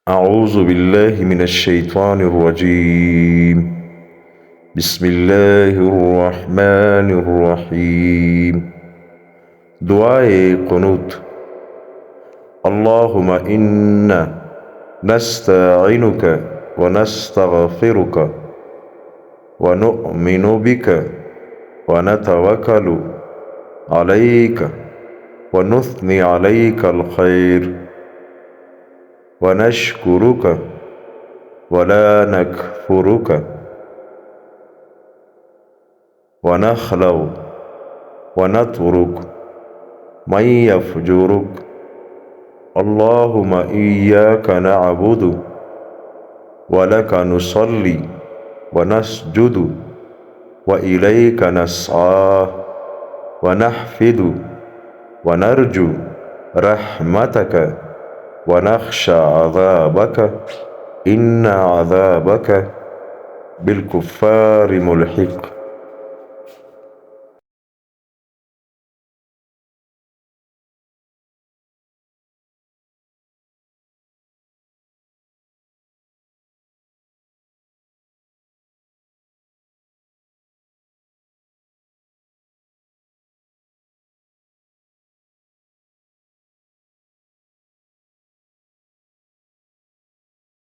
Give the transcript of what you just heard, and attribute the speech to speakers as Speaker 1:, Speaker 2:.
Speaker 1: أعوذ بالله من الشيطان الرجيم. بسم الله الرحمن الرحيم. دعاء قنوت. اللهم إنا نستعينك ونستغفرك ونؤمن بك ونتوكل عليك ونثني عليك الخير ونشكرك ولا نكفرك ونخلع ونترك من يفجرك. اللهم إياك نعبد ولك نصلي ونسجد وإليك نسعى ونحفد ونرجو رحمتك ونخشى عذابك إن عذابك بالكفار ملحق.